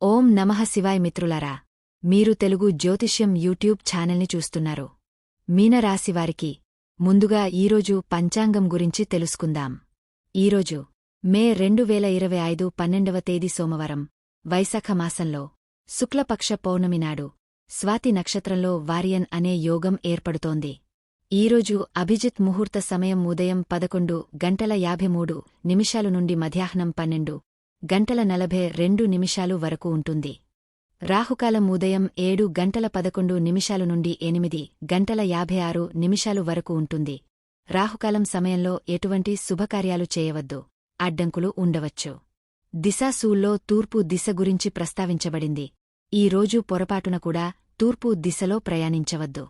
ఓం నమః శివాయ మిత్రులారా, మీరు తెలుగు జ్యోతిష్యం యూట్యూబ్ ఛానల్ని చూస్తున్నారు. మీనరాశివారికి ముందుగా ఈరోజు పంచాంగం గురించి తెలుసుకుందాం. ఈరోజు మే 2025 12వ తేదీ సోమవారం, వైశాఖ మాసంలో శుక్లపక్ష పౌర్ణమి నాడు స్వాతి నక్షత్రంలో వారియన్ అనే యోగం ఏర్పడుతోంది. ఈరోజు అభిజిత్ ముహూర్త సమయం ఉదయం 11:53 నుండి మధ్యాహ్నం 12:42 వరకు ఉంటుంది. రాహుకాలం ఉదయం 7:11 నుండి 8:56 వరకు ఉంటుంది. రాహుకాలం సమయంలో ఎటువంటి శుభకార్యాలు చేయవద్దు, అడ్డంకులు ఉండవచ్చు. దిశాసూల్లో తూర్పు దిశ గురించి ప్రస్తావించబడింది. ఈ రోజు పొరపాటున కూడా తూర్పు దిశలో ప్రయాణించవద్దు.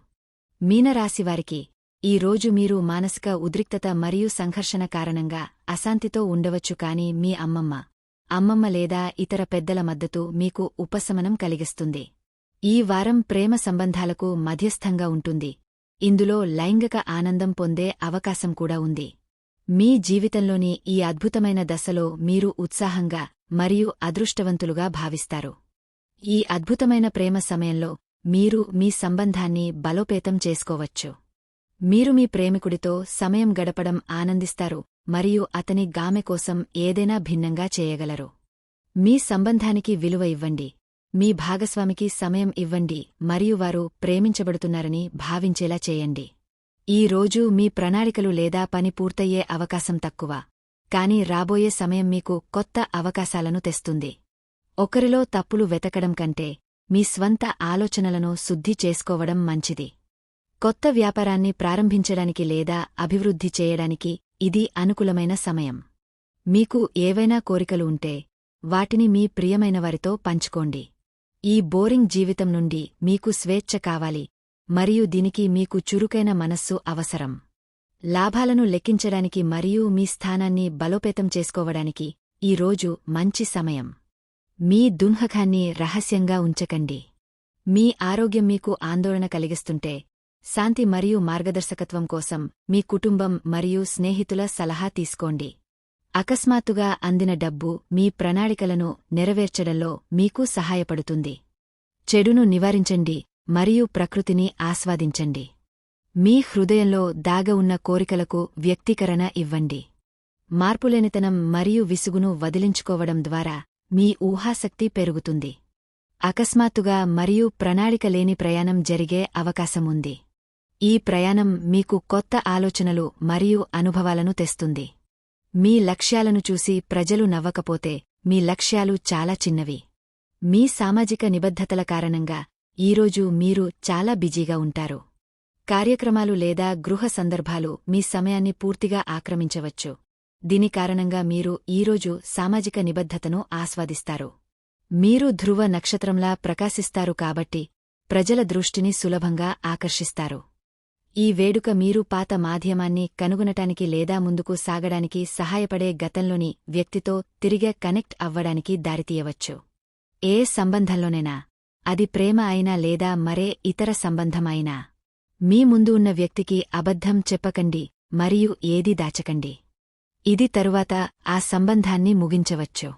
మీనరాశివారికి ఈ రోజు మీరు మానసిక ఉద్రిక్తత మరియు సంఘర్షణ కారణంగా అశాంతితో ఉండవచ్చు, కాని మీ అమ్మమ్మ లేదా ఇతర పెద్దల మద్దతు మీకు ఉపశమనం కలిగిస్తుంది. ఈ వారం ప్రేమ సంబంధాలకు మధ్యస్థంగా ఉంటుంది. ఇందులో లైంగిక ఆనందం పొందే అవకాశం కూడా ఉంది. మీ జీవితంలోని ఈ అద్భుతమైన దశలో మీరు ఉత్సాహంగా మరియు అదృష్టవంతులుగా భావిస్తారు. ఈ అద్భుతమైన ప్రేమ సమయంలో మీరు మీ సంబంధాన్ని బలోపేతం చేసుకోవచ్చు. మీరు మీ ప్రేమికుడితో సమయం గడపడం ఆనందిస్తారు మరియు అతని గామె కోసం ఏదైనా భిన్నంగా చేయగలరు. మీ సంబంధానికి విలువ ఇవ్వండి, మీ భాగస్వామికి సమయం ఇవ్వండి మరియు వారు ప్రేమించబడుతున్నారని భావించేలా చేయండి. ఈ రోజు మీ ప్రణాళికలు లేదా పని పూర్తయ్యే అవకాశం తక్కువ, కాని రాబోయే సమయం మీకు కొత్త అవకాశాలను తెస్తుంది. ఒకరిలో తప్పులు వెతకడం కంటే మీ స్వంత ఆలోచనలను శుద్ధి చేసుకోవడం మంచిది. కొత్త వ్యాపారాన్ని ప్రారంభించడానికి లేదా అభివృద్ధి చేయడానికి ఇది అనుకూలమైన సమయం. మీకు ఏవైనా కోరికలు ఉంటే వాటిని మీ ప్రియమైనవారితో పంచుకోండి. ఈ బోరింగ్ జీవితం నుండి మీకు స్వేచ్ఛ కావాలి మరియు దీనికి మీకు చురుకైన మనస్సు అవసరం. లాభాలను లెక్కించడానికి మరియు మీ స్థానాన్ని బలోపేతం చేసుకోవడానికి ఈ రోజు మంచి సమయం. మీ దుంహకాన్ని రహస్యంగా ఉంచకండి. మీ ఆరోగ్యం మీకు ఆందోళన కలిగిస్తుంటే శాంతి మరియు మార్గదర్శకత్వం కోసం మీ కుటుంబం మరియు స్నేహితుల సలహా తీసుకోండి. అకస్మాత్తుగా అందిన డబ్బు మీ ప్రణాళికలను నెరవేర్చడంలో మీకు సహాయపడుతుంది. చెడును నివారించండి మరియు ప్రకృతిని ఆస్వాదించండి. మీ హృదయంలో దాగవున్న కోరికలకు వ్యక్తీకరణ ఇవ్వండి. మార్పులేనితనం మరియు విసుగును వదిలించుకోవడం ద్వారా మీ ఊహాశక్తి పెరుగుతుంది. అకస్మాత్తుగా మరియు ప్రణాళిక లేని ప్రయాణం జరిగే అవకాశముంది. ఈ ప్రయాణం మీకు కొత్త ఆలోచనలు మరియు అనుభవాలను తెస్తుంది. మీ లక్ష్యాలను చూసి ప్రజలు నవ్వకపోతే మీ లక్ష్యాలు చాలా చిన్నవి. మీ సామాజిక నిబద్ధతల కారణంగా ఈరోజు మీరు చాలా బిజీగా ఉంటారు. కార్యక్రమాలు లేదా గృహ సందర్భాలు మీ సమయాన్ని పూర్తిగా ఆక్రమించవచ్చు. దీని కారణంగా మీరు ఈరోజు సామాజిక నిబద్ధతను ఆస్వాదిస్తారు. మీరు ధ్రువ నక్షత్రంలా ప్రకాశిస్తారు కాబట్టి ప్రజల దృష్టిని సులభంగా ఆకర్షిస్తారు. ఈ వేడుక మీరు పాత మాధ్యమాన్ని కనుగొనటానికి లేదా ముందుకు సాగడానికి సహాయపడే గతంలోని వ్యక్తితో తిరిగే కనెక్ట్ అవ్వడానికి దారితీయవచ్చు. ఏ సంబంధంలోనైనా, అది ప్రేమ అయినా లేదా మరే ఇతర సంబంధం అయినా, మీ ముందు ఉన్న వ్యక్తికి అబద్ధం చెప్పకండి మరియు ఏదీ దాచకండి. ఇది తరువాత ఆ సంబంధాన్ని ముగించవచ్చు.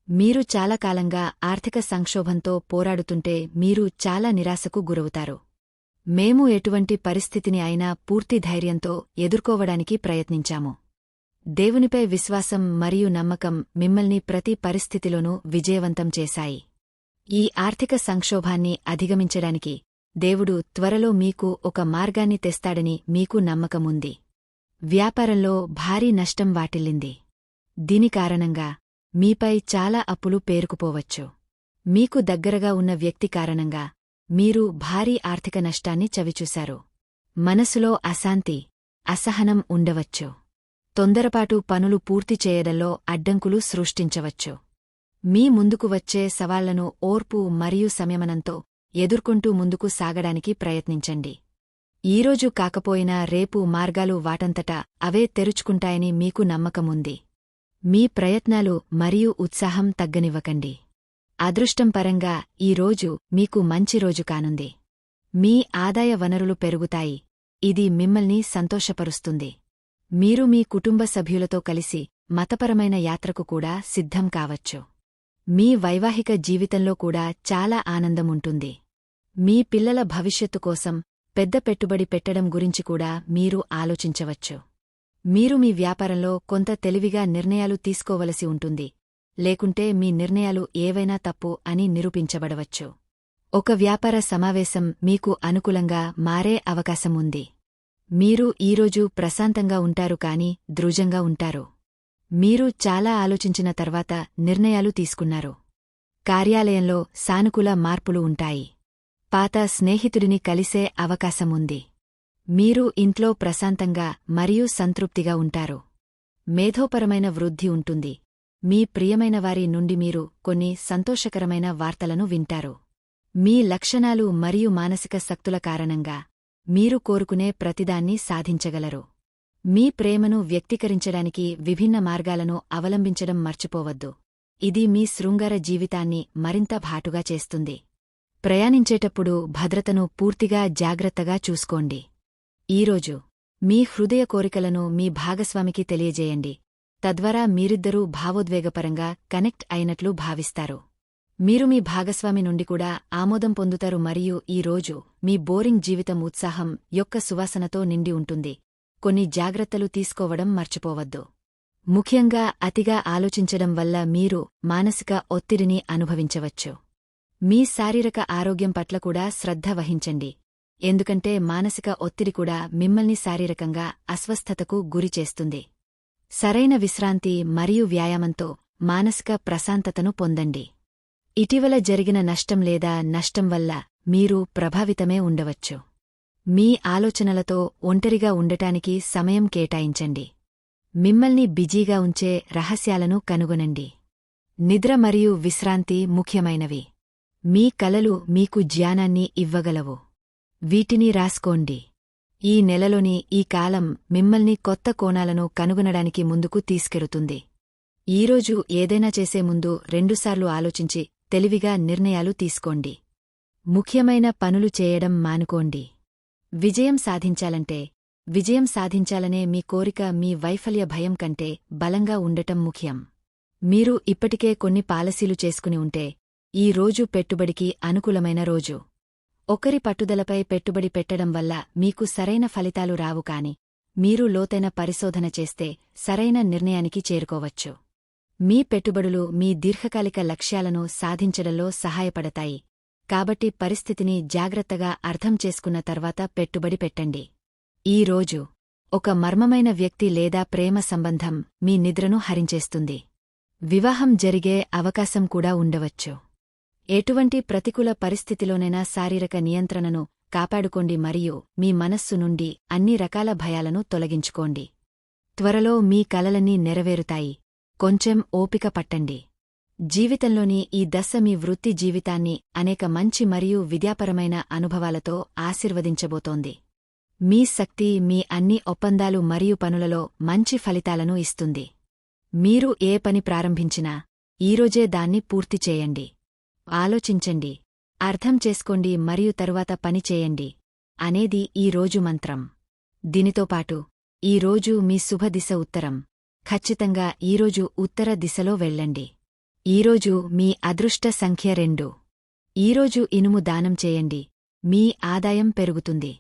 మీరు చాలా కాలంగా ఆర్థిక సంక్షోభంతో పోరాడుతుంటే మీరు చాలా నిరాశకు గురవుతారు. మేము ఎటువంటి పరిస్థితిని అయినా పూర్తి ధైర్యంతో ఎదుర్కోవడానికి ప్రయత్నించాము. దేవునిపై విశ్వాసం మరియు నమ్మకం మిమ్మల్ని ప్రతి పరిస్థితిలోనూ విజయవంతం చేశాయి. ఈ ఆర్థిక సంక్షోభాన్ని అధిగమించడానికి దేవుడు త్వరలో మీకు ఒక మార్గాన్ని తెస్తాడని మీకు నమ్మకముంది. వ్యాపారంలో భారీ నష్టం వాటిల్లింది. దీని కారణంగా మీపై చాలా అప్పులు పేరుకుపోవచ్చు. మీకు దగ్గరగా ఉన్న వ్యక్తి కారణంగా మీరు భారీ ఆర్థిక నష్టాన్ని చవిచూశారు. మనసులో అశాంతి, అసహనం ఉండవచ్చు. తొందరపాటు పనులు పూర్తి చేయడంలో అడ్డంకులు సృష్టించవచ్చు. మీ ముందుకు వచ్చే సవాళ్లను ఓర్పు మరియు సంయమనంతో ఎదుర్కొంటూ ముందుకు సాగడానికి ప్రయత్నించండి. ఈరోజు కాకపోయినా రేపు మార్గాలు వాటంతటా అవే తెరుచుకుంటాయని మీకు నమ్మకముంది. మీ ప్రయత్నాలు మరియు ఉత్సాహం తగ్గనివ్వకండి. అదృష్టం పరంగా ఈ రోజు మీకు మంచి రోజు కానుంది. మీ ఆదాయ వనరులు పెరుగుతాయి. ఇది మిమ్మల్ని సంతోషపరుస్తుంది. మీరు మీ కుటుంబ సభ్యులతో కలిసి మతపరమైన యాత్రకు కూడా సిద్ధం కావచ్చు. మీ వైవాహిక జీవితంలో కూడా చాలా ఆనందముంటుంది. మీ పిల్లల భవిష్యత్తు కోసం పెద్ద పెట్టుబడి పెట్టడం గురించి కూడా మీరు ఆలోచించవచ్చు. మీరు మీ వ్యాపారంలో కొంత తెలివిగా నిర్ణయాలు తీసుకోవలసి ఉంటుంది, లేకుంటే మీ నిర్ణయాలు ఏవైనా తప్పు అని నిరూపించబడవచ్చు. ఒక వ్యాపార సమావేశం మీకు అనుకూలంగా మారే అవకాశం ఉంది. మీరు ఈరోజు ప్రశాంతంగా ఉంటారు కాని ద్రుజంగా ఉంటారు. మీరు చాలా ఆలోచించిన తర్వాత నిర్ణయాలు తీసుకున్నారు. కార్యాలయంలో సానుకూల మార్పులు ఉంటాయి. పాత స్నేహితుడిని కలిసే అవకాశముంది. మీరు ఇంట్లో ప్రశాంతంగా మరియు సంతృప్తిగా ఉంటారు. మేధోపరమైన వృద్ధి ఉంటుంది. మీ ప్రియమైన వారి నుండి మీరు కొన్ని సంతోషకరమైన వార్తలను వింటారు. మీ లక్షణాలు మరియు మానసిక శక్తుల కారణంగా మీరు కోరుకునే ప్రతిదాన్ని సాధించగలరు. మీ ప్రేమను వ్యక్తీకరించడానికి విభిన్న మార్గాలను అవలంబించడం మర్చిపోవద్దు. ఇది మీ శృంగార జీవితాన్ని మరింత భాటుగా చేస్తుంది. ప్రయాణించేటప్పుడు భద్రతను పూర్తిగా జాగ్రత్తగా చూసుకోండి. ఈరోజు మీ హృదయ కోరికలను మీ భాగస్వామికి తెలియజేయండి. తద్వారా మీరిద్దరూ భావోద్వేగపరంగా కనెక్ట్ అయినట్లు భావిస్తారు. మీరు మీ భాగస్వామి నుండి కూడా ఆమోదం పొందుతారు మరియు ఈ రోజు మీ బోరింగ్ జీవితం ఉత్సాహం యొక్క సువాసనతో నిండి ఉంటుంది. కొన్ని జాగ్రత్తలు తీసుకోవడం మర్చిపోవద్దు. ముఖ్యంగా అతిగా ఆలోచించడం వల్ల మీరు మానసిక ఒత్తిడిని అనుభవించవచ్చు. మీ శారీరక ఆరోగ్యం పట్ల కూడా శ్రద్ధ వహించండి, ఎందుకంటే మానసిక ఒత్తిడి కూడా మిమ్మల్ని శారీరకంగా అస్వస్థతకు గురిచేస్తుంది. సరైన విశ్రాంతి మరియు వ్యాయామంతో మానసిక ప్రశాంతతను పొందండి. ఇటీవల జరిగిన నష్టం లేదా నష్టం వల్ల మీరు ప్రభావితమే ఉండవచ్చు. మీ ఆలోచనలతో ఒంటరిగా ఉండటానికి సమయం కేటాయించండి. మిమ్మల్ని బిజీగా ఉంచే రహస్యాలను కనుగొనండి. నిద్ర మరియు విశ్రాంతి ముఖ్యమైనవి. మీ కలలు మీకు జ్ఞానాన్ని ఇవ్వగలవు. వీటిని రాసుకోండి. ఈ నెలలోని ఈ కాలం మిమ్మల్ని కొత్త కోణాలను కనుగొనడానికి ముందుకు తీసుకెడుతుంది. ఈరోజు ఏదైనా చేసే ముందు రెండుసార్లు ఆలోచించి తెలివిగా నిర్ణయాలు తీసుకోండి. ముఖ్యమైన పనులు చేయడం మానుకోండి. విజయం సాధించాలనే మీ కోరిక మీ వైఫల్య భయం కంటే బలంగా ఉండటం ముఖ్యం. మీరు ఇప్పటికే కొన్ని పాలసీలు చేసుకుని ఉంటే ఈ రోజు పెట్టుబడికి అనుకూలమైన రోజు. ఒకరి పట్టుదలపై పెట్టుబడి పెట్టడం వల్ల మీకు సరైన ఫలితాలు రావు కాని మీరు లోతైన పరిశోధన చేస్తే సరైన నిర్ణయానికి చేరుకోవచ్చు. మీ పెట్టుబడులు మీ దీర్ఘకాలిక లక్ష్యాలను సాధించడంలో సహాయపడతాయి, కాబట్టి పరిస్థితిని జాగ్రత్తగా అర్థం చేసుకున్న తర్వాత పెట్టుబడి పెట్టండి. ఈ రోజు ఒక మర్మమైన వ్యక్తి లేదా ప్రేమ సంబంధం మీ నిద్రను హరించేస్తుంది. వివాహం జరిగే అవకాశం కూడా ఉండవచ్చు. ఎటువంటి ప్రతికూల పరిస్థితిలోనైనా శారీరక నియంత్రణను కాపాడుకోండి మరియు మీ మనస్సు నుండి అన్ని రకాల భయాలను తొలగించుకోండి. త్వరలో మీ కలలన్నీ నెరవేరుతాయి. కొంచెం ఓపిక పట్టండి. జీవితంలోని ఈ దశ మీ వృత్తి జీవితాన్ని అనేక మంచి మరియు విద్యాపరమైన అనుభవాలతో ఆశీర్వదించబోతోంది. మీ శక్తి మీ అన్ని ఒప్పందాలు మరియు పనులలో మంచి ఫలితాలను ఇస్తుంది. మీరు ఏ పని ప్రారంభించినా ఈరోజే దాన్ని పూర్తి చేయండి. ఆలోచించండి, అర్థం చేసుకోండి మరియు తరువాత పని చేయండి అనేది ఈ రోజు మంత్రం. దీనితోపాటు ఈరోజు మీ శుభదిశ ఉత్తరం. ఖచ్చితంగా ఈరోజు ఉత్తర దిశలో వెళ్ళండి. ఈరోజు మీ అదృష్ట సంఖ్య 2. ఈరోజు ఇనుము దానం చేయండి. మీ ఆదాయం పెరుగుతుంది.